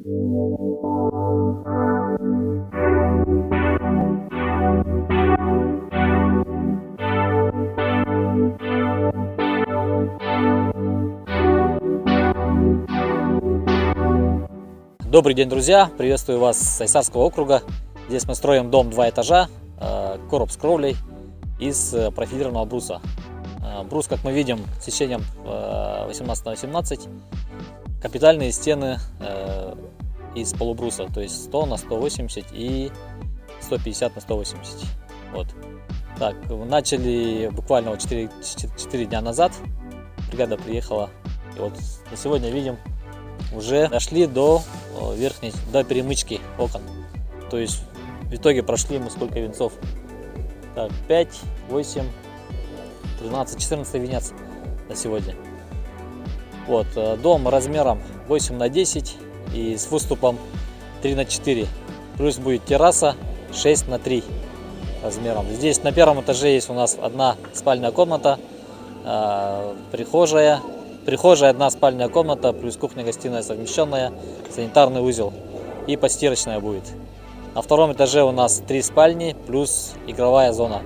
Добрый день, друзья! Приветствую вас с Айсарского округа. Здесь мы строим дом 2 этажа, короб с кровлей из профилированного бруса. Брус, как мы видим, сечением 18×18. Капитальные стены из полубруса, то есть 100 на 180 и 150 на 180. Вот. Так, начали буквально 4 дня назад. Бригада приехала. И вот на сегодня видим, уже дошли до перемычки окон. То есть в итоге прошли мы сколько венцов? Так, 5, 8, 13, 14 венец на сегодня. Вот, дом размером 8 на 10 и с выступом 3 на 4. Плюс будет терраса 6 на 3 размером. Здесь на первом этаже есть у нас одна спальная комната, прихожая, одна спальная комната, плюс кухня-гостиная совмещенная, санитарный узел и постирочная будет. На втором этаже у нас 3 спальни плюс игровая зона.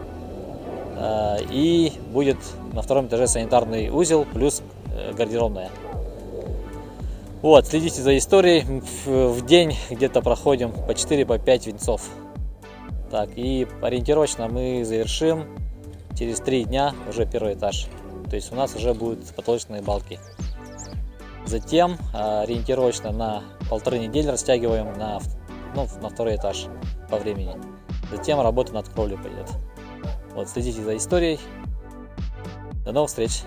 И будет на втором этаже санитарный узел плюс гардеробная. Вот, следите за историей. В день где-то проходим по 4-5 венцов. Так, и ориентировочно мы завершим через 3 дня уже первый этаж. То есть у нас уже будут потолочные балки. Затем ориентировочно на 1,5 недели растягиваем на второй этаж по времени. Затем работа над кровлей пойдет. Вот, следите за историей. До новых встреч!